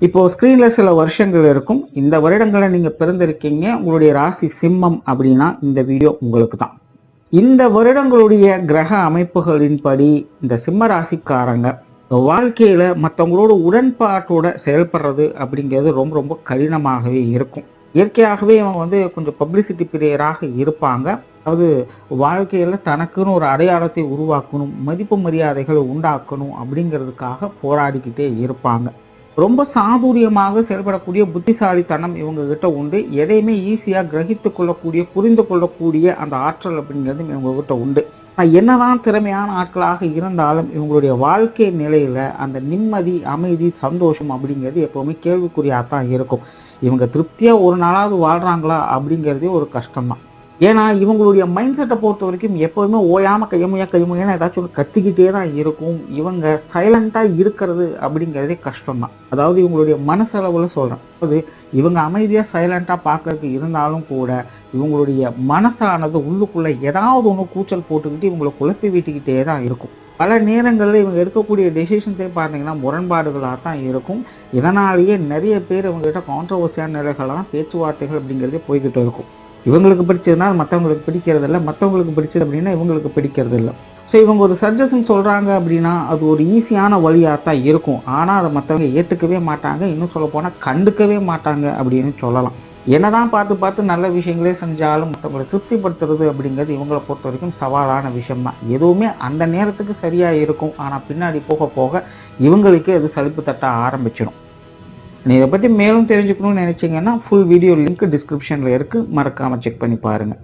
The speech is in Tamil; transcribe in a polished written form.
இப்போ ஸ்க்ரீன்ல சில வருஷங்கள் இருக்கும். இந்த வருடங்கள நீங்க பிறந்திருக்கீங்க. உங்களுடைய ராசி சிம்மம் அப்படின்னா இந்த வீடியோ உங்களுக்கு தான். இந்த வருடங்களுடைய கிரக அமைப்புகளின்படி இந்த சிம்ம ராசிக்காரங்க வாழ்க்கையில மற்றவங்களோட உடன்பாட்டோட செயல்படுறது அப்படிங்கிறது ரொம்ப ரொம்ப கடினமாகவே இருக்கும். இயற்கையாகவே அவங்க கொஞ்சம் பப்ளிசிட்டி பிரியராக இருப்பாங்க. அதாவது வாழ்க்கையில தனக்குன்னு ஒரு அடையாளத்தை உருவாக்கணும், மதிப்பு மரியாதைகளை உண்டாக்கணும் அப்படிங்கிறதுக்காக போராடிக்கிட்டே இருப்பாங்க. ரொம்ப சாதுரியமாக செயல்படக்கூடிய புத்திசாலித்தனம் இவங்க கிட்ட உண்டு. எதையுமே ஈஸியாக கிரகித்து கொள்ளக்கூடிய, புரிந்து கொள்ளக்கூடிய அந்த ஆற்றல் அப்படிங்கிறது இவங்க கிட்ட உண்டு. என்னதான் திறமையான ஆட்களாக இருந்தாலும் இவங்களுடைய வாழ்க்கை நிலையில அந்த நிம்மதி, அமைதி, சந்தோஷம் அப்படிங்கிறது எப்பவுமே கேள்விக்குறியாகத்தான் இருக்கும். இவங்க திருப்தியா ஒரு நாளாவது வாழ்றாங்களா அப்படிங்கிறதே ஒரு கஷ்டம்தான். ஏன்னா இவங்களுடைய மைண்ட் செட்டை பொறுத்த வரைக்கும் எப்போதுமே ஓயாமல் கையமுயா ஏதாச்சும் ஒரு கத்திக்கிட்டே தான் இருக்கும். இவங்க சைலண்டாக இருக்கிறது அப்படிங்கிறதே கஷ்டம்தான். அதாவது இவங்களுடைய மனசளவில் சொல்கிறேன். அதாவது இவங்க அமைதியாக சைலண்டாக பார்க்கறதுக்கு இருந்தாலும் கூட இவங்களுடைய மனசானது உள்ளுக்குள்ளே ஏதாவது ஒன்று கூச்சல் போட்டுக்கிட்டு இவங்களை குழப்பி விட்டுக்கிட்டே தான் இருக்கும். பல நேரங்களில் இவங்க எடுக்கக்கூடிய டெசிஷன்ஸே பார்த்தீங்கன்னா முரண்பாடுகளாக தான் இருக்கும். இதனாலேயே நிறைய பேர் இவங்ககிட்ட கான்ட்ரவர்சியான நிலைகளாக பேச்சுவார்த்தைகள் அப்படிங்கிறதே போய்கிட்டு இருக்கும். இவங்களுக்கு பிடிச்சதுனால் மற்றவங்களுக்கு பிடிக்கிறது இல்லை, மற்றவங்களுக்கு பிடிச்சது அப்படின்னா இவங்களுக்கு பிடிக்கிறது இல்லை. ஸோ இவங்க ஒரு சஜஷன் சொல்கிறாங்க அப்படின்னா அது ஒரு ஈஸியான வழியாக தான் இருக்கும். ஆனால் அதை மற்றவங்க ஏற்றுக்கவே மாட்டாங்க, இன்னும் சொல்ல போனால் கண்டுக்கவே மாட்டாங்க அப்படின்னு சொல்லலாம். என்னதான் பார்த்து நல்ல விஷயங்களே செஞ்சாலும் மற்றவங்களை திருப்திப்படுத்துறது அப்படிங்கிறது இவங்களை பொறுத்த வரைக்கும் சவாலான விஷயம் தான். எதுவுமே அந்த நேரத்துக்கு சரியாக இருக்கும், ஆனால் பின்னாடி போக போக இவங்களுக்கே அது சலிப்பு தட்ட ஆரம்பிச்சிடும். நீ இதை பற்றி மேலும் தெரிஞ்சுக்கணும்னு நினச்சிங்கன்னா ஃபுல் வீடியோ லிங்க் டிஸ்கிரிப்ஷனில் இருக்குது, மறக்காமல் செக் பண்ணி பாருங்கள்.